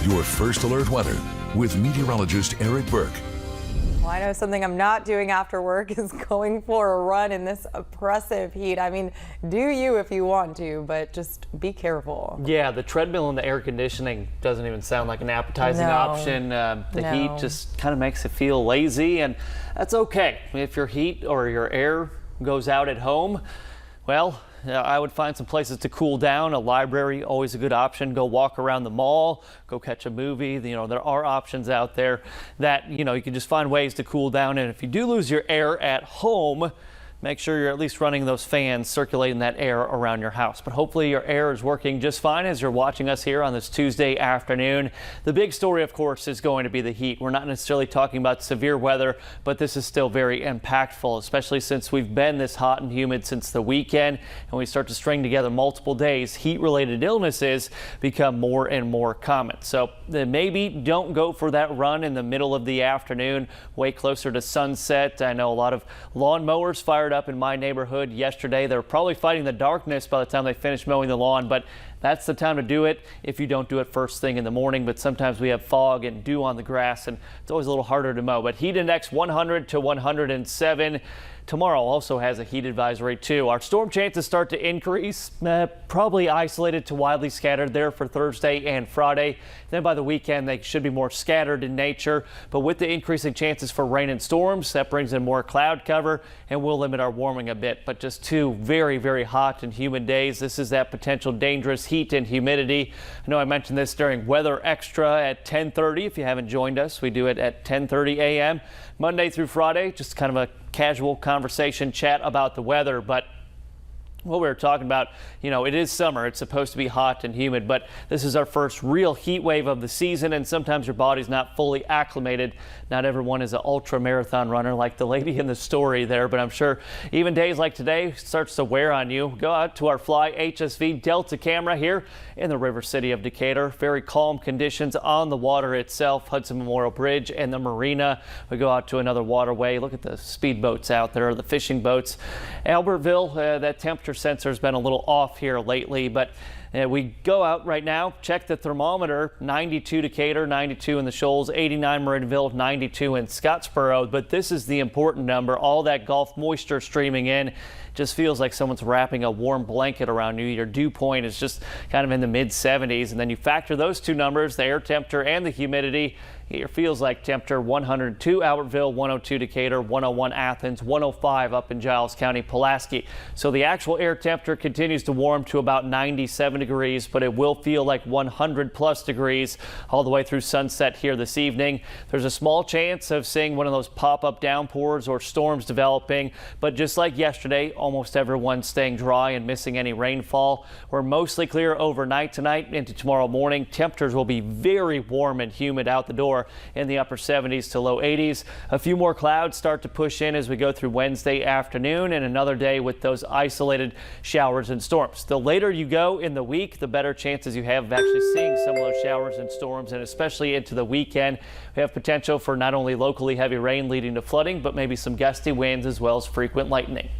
your first alert weather with meteorologist Burke. Well, I know something I'm not doing after work is going for a run in this oppressive heat. I mean, do you if you want to, but just be careful. Yeah, the treadmill and the air conditioning doesn't even sound like an appetizing option. The heat just kind of makes it feel lazy, and that's okay. If your heat or your air goes out at home, well, I would find some places to cool down. A library, always a good option. Go walk around the mall, go catch a movie. You know, there are options out there that, you can just find ways to cool down. And if you do lose your air at home, make sure you're at least running those fans, circulating that air around your house. But hopefully your air is working just fine as you're watching us here on this Tuesday afternoon. The big story, of course, is going to be the heat. We're not necessarily talking about severe weather, but this is still very impactful, especially since we've been this hot and humid since the weekend, and we start to string together multiple days. Heat-related illnesses become more and more common. So maybe don't go for that run in the middle of the afternoon, way closer to sunset. I know a lot of lawn mowers fired up in my neighborhood yesterday. They're probably fighting the darkness by the time they finish mowing the lawn, but that's the time to do it if you don't do it first thing in the morning. But sometimes we have fog and dew on the grass, and it's always a little harder to mow. But heat index 100 to 107. Tomorrow also has a heat advisory too. Our storm chances start to increase, probably isolated to widely scattered there for Thursday and Friday. Then by the weekend, they should be more scattered in nature. But with the increasing chances for rain and storms, that brings in more cloud cover and will limit our warming a bit. But just two very, very hot and humid days. This is that potential dangerous heat and humidity. I know I mentioned this during Weather Extra at 10:30. If you haven't joined us, we do it at 10:30 a.m. Monday through Friday, just kind of a casual conversation chat about the weather. But what we were talking about, it is summer. It's supposed to be hot and humid, but this is our first real heat wave of the season, and sometimes your body's not fully acclimated. Not everyone is an ultra marathon runner like the lady in the story there, but I'm sure even days like today starts to wear on you. Go out to our Fly HSV Delta camera here in the River City of Decatur. Very calm conditions on the water itself, Hudson Memorial Bridge and the marina. We go out to another waterway. Look at the speedboats out there, the fishing boats. Albertville, that temperature sensor has been a little off here lately, but we go out right now, check the thermometer, 92 Decatur, 92 in the Shoals, 89 Marinville, 92 in Scottsboro. But this is the important number. All that Gulf moisture streaming in. Just feels like someone's wrapping a warm blanket around you. Your dew point is just kind of in the mid 70s. And then you factor those two numbers, the air temperature and the humidity. It feels like temperature 102 Albertville, 102 Decatur, 101 Athens, 105 up in Giles County, Pulaski. So the actual air temperature continues to warm to about 97 degrees, but it will feel like 100 plus degrees all the way through sunset here this evening. There's a small chance of seeing one of those pop-up downpours or storms developing, but just like yesterday, almost everyone's staying dry and missing any rainfall. We're mostly clear overnight tonight into tomorrow morning. Temperatures will be very warm and humid out the door in the upper 70s to low 80s. A few more clouds start to push in as we go through Wednesday afternoon, and another day with those isolated showers and storms. The later you go in the week, the better chances you have of actually seeing some of those showers and storms, and especially into the weekend. We have potential for not only locally heavy rain leading to flooding, but maybe some gusty winds as well as frequent lightning.